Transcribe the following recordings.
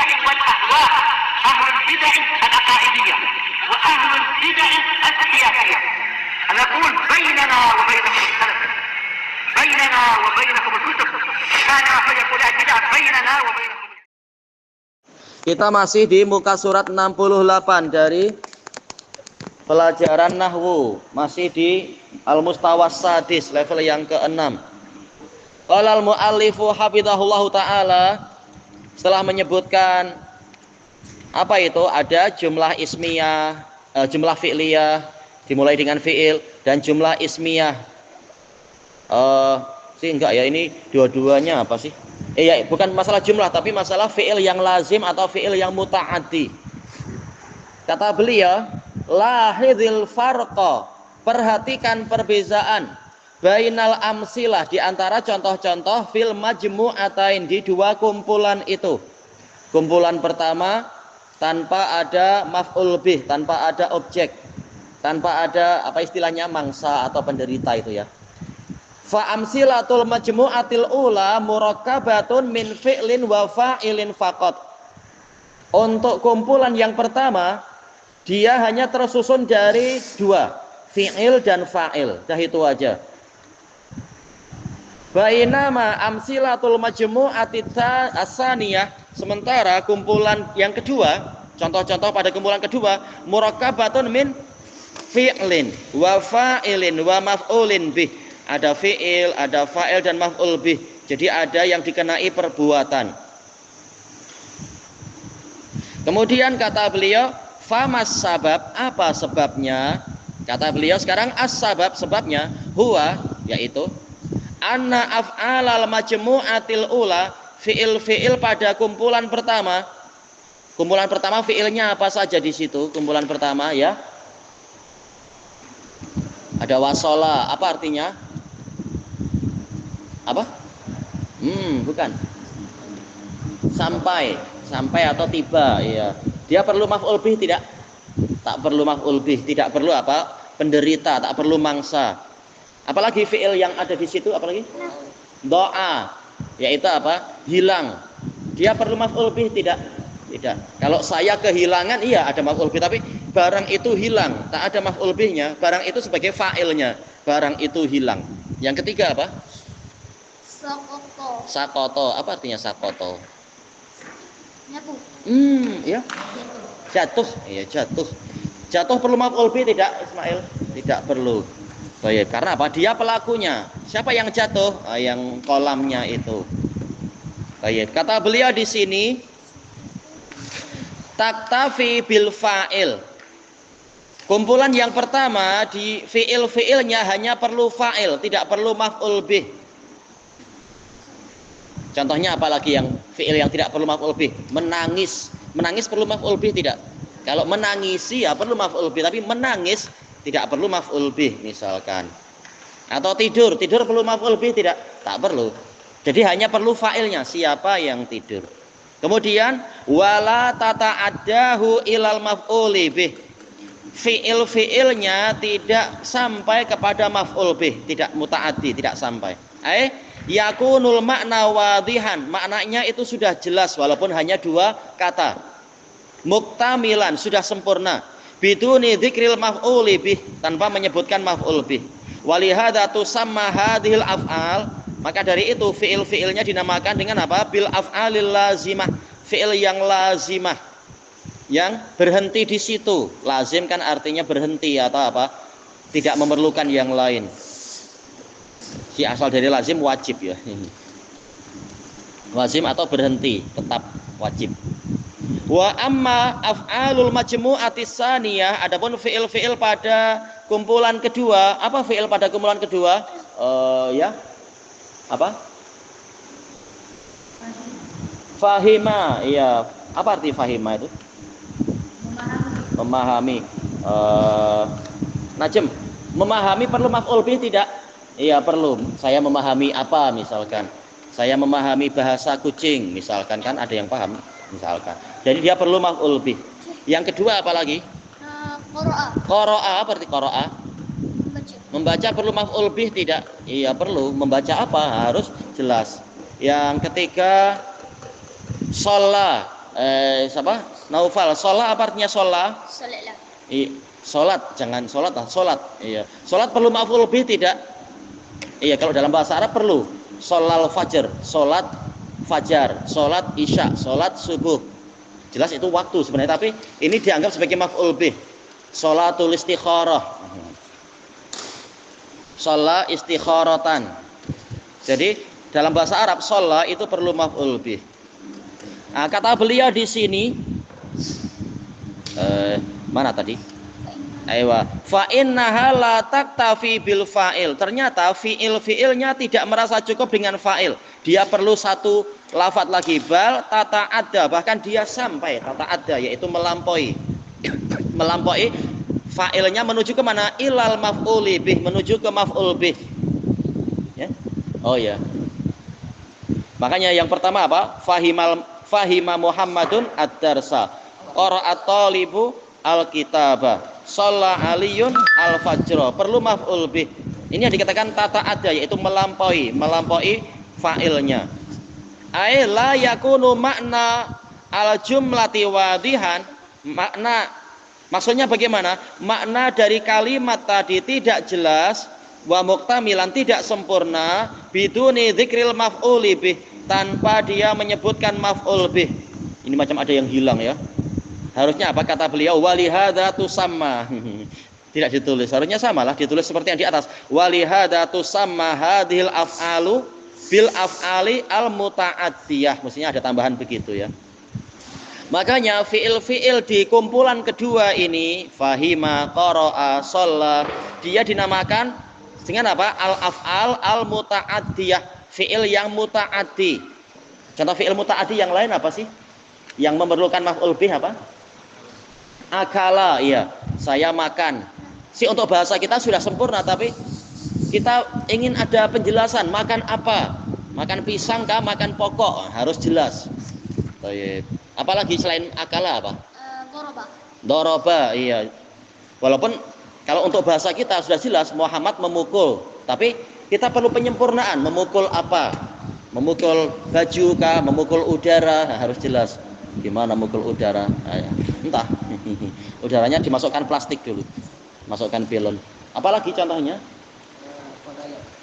البدع والأهواء، أهل البدع العقائدية وأهل البدع السياسية. نقول بيننا وبينكم السلف، بيننا وبينكم الكتب، كان فيقول البدع بيننا وبينكم. Kita masih di muka surat 68 dari pelajaran Nahwu, masih di Al-Mustawas Sadis, level yang ke-6. Qala al-muallifu hafizahullahu ta'ala, setelah menyebutkan apa itu, ada jumlah ismiyah, jumlah fi'liyah dimulai dengan fi'il, dan jumlah ismiyah. Enggak ya, ini dua-duanya apa sih? Ya, bukan masalah jumlah, tapi masalah fi'il yang lazim atau fi'il yang muta'addi. Kata beliau, lahidil farqa, perhatikan perbezaan bainal amsilah, di antara contoh-contoh fil majmu'atain, di dua kumpulan itu. Kumpulan pertama tanpa ada maf'ul bih, tanpa ada objek, tanpa ada apa istilahnya mangsa atau penderita itu ya. Fa amsilatul majmu'atil ula murakkabatun min fi'lin wa fa'ilin faqat. Untuk kumpulan yang pertama, dia hanya tersusun dari dua, fi'il dan fa'il. Dah itu aja. Bainama amsilatul majmu'atita as-saniyah, sementara kumpulan yang kedua, contoh-contoh pada kumpulan kedua, murakkabatun min fi'lin wa fa'ilin wa maf'ulin bih. Ada fi'il, ada fa'il dan maf'ul bih. Jadi ada yang dikenai perbuatan. Kemudian kata beliau, famas sabab, apa sebabnya? Kata beliau sekarang as-sabab, sebabnya huwa, yaitu anna af'alal majmu'atil ula, fi'il pada kumpulan pertama. Kumpulan pertama fi'ilnya apa saja di situ? Kumpulan pertama ya. Ada wasola, apa artinya? Apa? Bukan. Sampai atau tiba, ya. Dia perlu maf'ul bih tidak? Tak perlu maf'ul bih, tidak perlu apa? Penderita, tak perlu mangsa. Apalagi fi'il yang ada di situ, apalagi? Doa, yaitu apa? Hilang. Dia perlu maf'ul bih tidak? Tidak. Kalau saya kehilangan, iya ada maf'ul bih, tapi barang itu hilang, tak ada maf'ul bihnya. Barang itu sebagai fa'ilnya. Barang itu hilang. Yang ketiga apa? Sakoto. Sakoto, apa artinya sakoto? Nyatu. Ya. Jatuh, iya jatuh. Jatuh perlu maf'ul bih tidak, Ismail? Tidak perlu. Baik, karena apa? Dia pelakunya. Siapa yang jatuh? Yang kolamnya itu. Baik, kata beliau di sini, taktafi bil fa'il. Kumpulan yang pertama di fi'ilnya hanya perlu fa'il, tidak perlu maf'ul bih. Contohnya apalagi yang fi'il yang tidak perlu maf'ul bih? Menangis. Menangis perlu maf'ul bih tidak? Kalau menangisi ya perlu maf'ul bih, tapi menangis tidak perlu maf'ul bih misalkan. Atau tidur perlu maf'ul bih tidak? Tak perlu. Jadi hanya perlu fa'ilnya, siapa yang tidur. Kemudian wala tata'addahu ilal maf'uli bih. Fi'ilnya tidak sampai kepada maf'ul bih, tidak muta'addi, tidak sampai. Yakunul makna wadihan, maknanya itu sudah jelas walaupun hanya dua kata. Muktamilan, sudah sempurna. Biduni dzikril maf'uli bih, tanpa menyebutkan maf'ul bih. Walihada tusamma hadhil af'al, maka dari itu fi'ilnya dinamakan dengan apa? Bil af'alil lazimah, fi'il yang lazimah, yang berhenti di situ. Lazim kan artinya berhenti atau apa? Tidak memerlukan yang lain. Si asal dari lazim wajib ya. Lazim atau berhenti, tetap wajib. Wa amma af'alul majmu'atis saniyah, adapun fi'il pada kumpulan kedua, apa fi'il pada kumpulan kedua? Ya. Apa? Fahima, iya. Apa arti fahima itu? Memahami. Najm, memahami perlu maf'ul bih tidak? Iya perlu. Saya memahami apa misalkan? Saya memahami bahasa kucing misalkan, kan ada yang paham misalkan. Jadi dia perlu maf'ul bih. Yang kedua apa lagi? Qara'a, apa arti qara'a? Membaca perlu maf'ul bih tidak? Iya perlu. Membaca apa? Harus jelas. Yang ketiga, sholat. siapa? Naufal. Sholat apa artinya sholat? Salat lah. Sholat, jangan sholat lah, sholat. Iya. Sholat perlu maf'ul bih tidak? Iya, kalau dalam bahasa Arab perlu. Sholal fajar, sholat fajar, sholat isya, sholat subuh. Jelas itu waktu sebenarnya, tapi ini dianggap sebagai maf'ul bih. Sholatul istikharah. Sholat istikharatan. Jadi dalam bahasa Arab sholat itu perlu maf'ul bih. Nah, kata beliau di sini mana tadi? Aywa, fa innaha la taktafi bil fa'il. Ternyata fi'ilnya tidak merasa cukup dengan fa'il. Dia perlu satu lafadz lagi, bal tata'adda, bahkan dia sampai tata'adda, yaitu melampaui. Melampaui fa'ilnya menuju ke mana? Ilal maf'uli bih, menuju ke maf'ul bih. Ya? Oh ya. Makanya yang pertama apa? Fahima Muhammadun ad-darsa. Qara'at talibu al-kitabah. Shalla aliyun al-fajr. Perlu maf'ul bih. Ini yang dikatakan tata'adda, yaitu melampaui fa'ilnya. Ai la yakunu makna al-jumlati wadihan. Maksudnya bagaimana? Makna dari kalimat tadi tidak jelas, wa muktamilan, tidak sempurna, biduni dzikril maf'uli bih, tanpa dia menyebutkan maf'ul bih. Ini macam ada yang hilang ya. Harusnya apa kata beliau? Walihadza tusamma. Tidak ditulis. Harusnya samalah, ditulis seperti yang di atas. Walihadza tusamma hadhil af'alu bil af'ali al muta'addiyah. Mestinya ada tambahan begitu ya. Makanya fi'il di kumpulan kedua ini, fahima, qara'a, shalla, dia dinamakan dengan apa? Al-af'al al-muta'addiyah, fi'il yang muta'addi. Contoh fi'il muta'addi yang lain apa sih? Yang memerlukan maf'ul bih apa? Akala, iya, saya makan. Untuk bahasa kita sudah sempurna, tapi kita ingin ada penjelasan, makan apa? Makan pisang kah, makan pokok? Harus jelas. Apalagi selain akala apa? Doroba. Doroba, iya. Walaupun kalau untuk bahasa kita sudah jelas Muhammad memukul, tapi kita perlu penyempurnaan. Memukul apa? Memukul baju kah? Memukul udara? Harus jelas. Gimana memukul udara? Entah. Udaranya dimasukkan plastik dulu, masukkan pilon. Apalagi contohnya?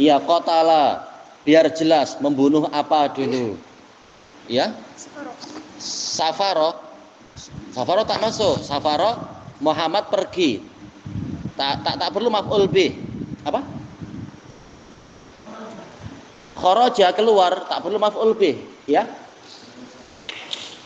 Iya, qatala. Biar jelas membunuh apa dulu? Ya? Safaro tak masuk. Safaro Muhammad pergi. Tak perlu maf'ul bih. Apa? Kharaja keluar, tak perlu maf'ul bih, ya.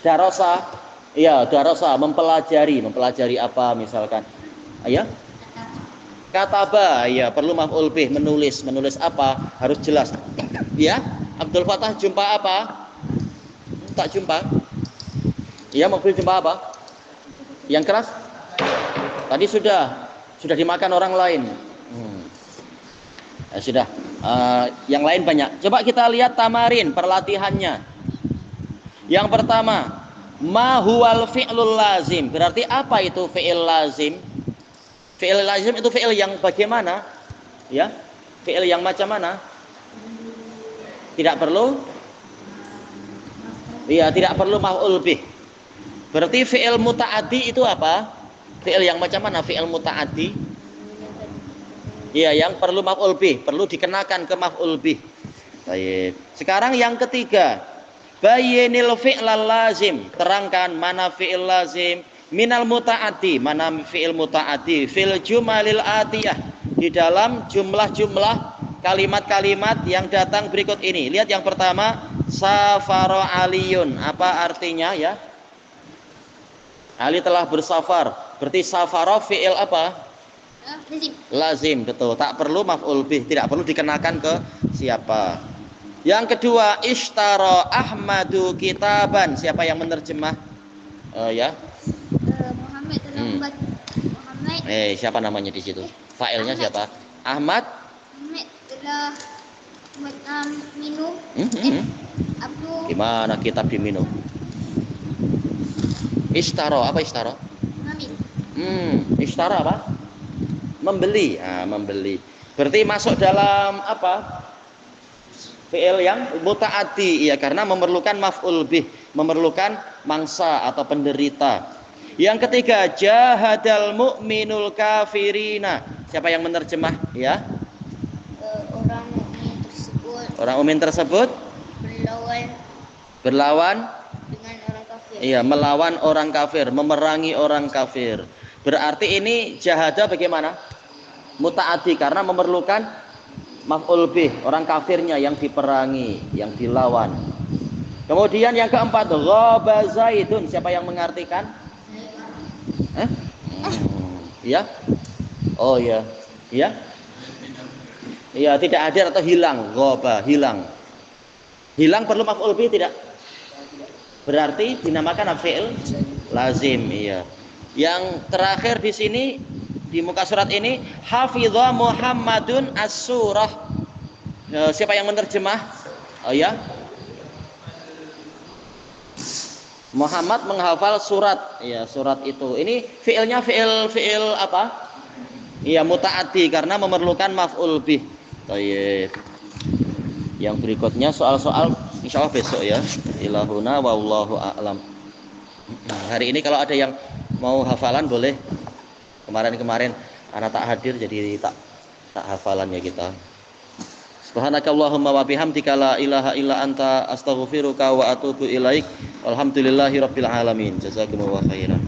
Darasa, iya, darasa mempelajari apa misalkan. Ya. Kataba, ya, perlu maf'ul bih, menulis apa? Harus jelas. Ya. Abdul Fatah jumpa apa? Tak jumpa. Iya, mobil jumpa apa? Yang keras? Tadi sudah dimakan orang lain. Ya, sudah. Yang lain banyak. Coba kita lihat tamarin perlatihannya. Yang pertama, ma huwal fi'lul lazim. Berarti apa itu fi'il lazim? Fi'il lazim itu fi'il yang bagaimana? Ya. Fi'il yang macam mana? Tidak perlu? Iya, tidak perlu maf'ul bih. Berarti fi'il muta'addi itu apa? Fi'il yang macam mana fi'il muta'addi? Iya, yang perlu maf'ul bih, perlu dikenakan ke maf'ul bih. Baik. Sekarang yang ketiga, bayyinil fi'lal lazim. Terangkan mana fi'il lazim minal muta'addi, mana fi'il muta'addi fil jumalil atiyah, di dalam jumlah-jumlah kalimat-kalimat yang datang berikut ini. Lihat yang pertama, safaro aliyun. Apa artinya ya? Ali telah bersafar. Berarti safaro fi'il apa? Lazim. Lazim, betul. Tak perlu maf'ul bih, tidak perlu dikenakan ke siapa. Yang kedua, ishtara Ahmadu kitaban. Siapa yang menerjemah? Ya. Muhammad telah membaca. Muhammad. Siapa namanya di situ? Fa'ilnya siapa? Ahmad. Muhammad telah minum. Abdul. Gimana kitab diminum? Ishtara, apa ishtara? Mengambil. Ishtara apa? Membeli. Membeli. Berarti masuk dalam apa? Fi'il yang muta'addi, ya, karena memerlukan maf'ul bih, memerlukan mangsa atau penderita. Yang ketiga, jahadal mu'minul kafirina. Siapa yang menerjemah, ya? Orang mukmin tersebut Orang mukmin tersebut berlawan dengan orang kafir. iya, melawan orang kafir, memerangi orang kafir. Berarti ini jahada bagaimana? Muta'addi karena memerlukan maf'ul bih, orang kafirnya yang diperangi, yang dilawan. Kemudian yang keempat, ghaba Zaidun. Siapa yang mengartikan? Iya? Oh iya. Iya? Iya, tidak hadir atau hilang, ghaba, hilang. Hilang perlu maf'ul bih tidak? Berarti dinamakan fi'il lazim, iya. Yang terakhir di sini di muka surat ini, hafidha Muhammadun as-surah. Siapa yang menerjemah? Oh ya. Muhammad menghafal surat, ya, surat itu. Ini fi'ilnya fi'il apa? Iya, muta'addi karena memerlukan maf'ul bih. Baik. Yang berikutnya soal-soal insyaallah besok ya. Ilahuna wallahu a'lam. Hari ini kalau ada yang mau hafalan boleh. Kemarin anak tak hadir jadi tak hafalan ya kita. Subhanakallahumma wa bihamdika la ilaha illa anta astaghfiruka wa atubu ilaik. Walhamdulillahirabbil alamin. Jazakumullahu khairan.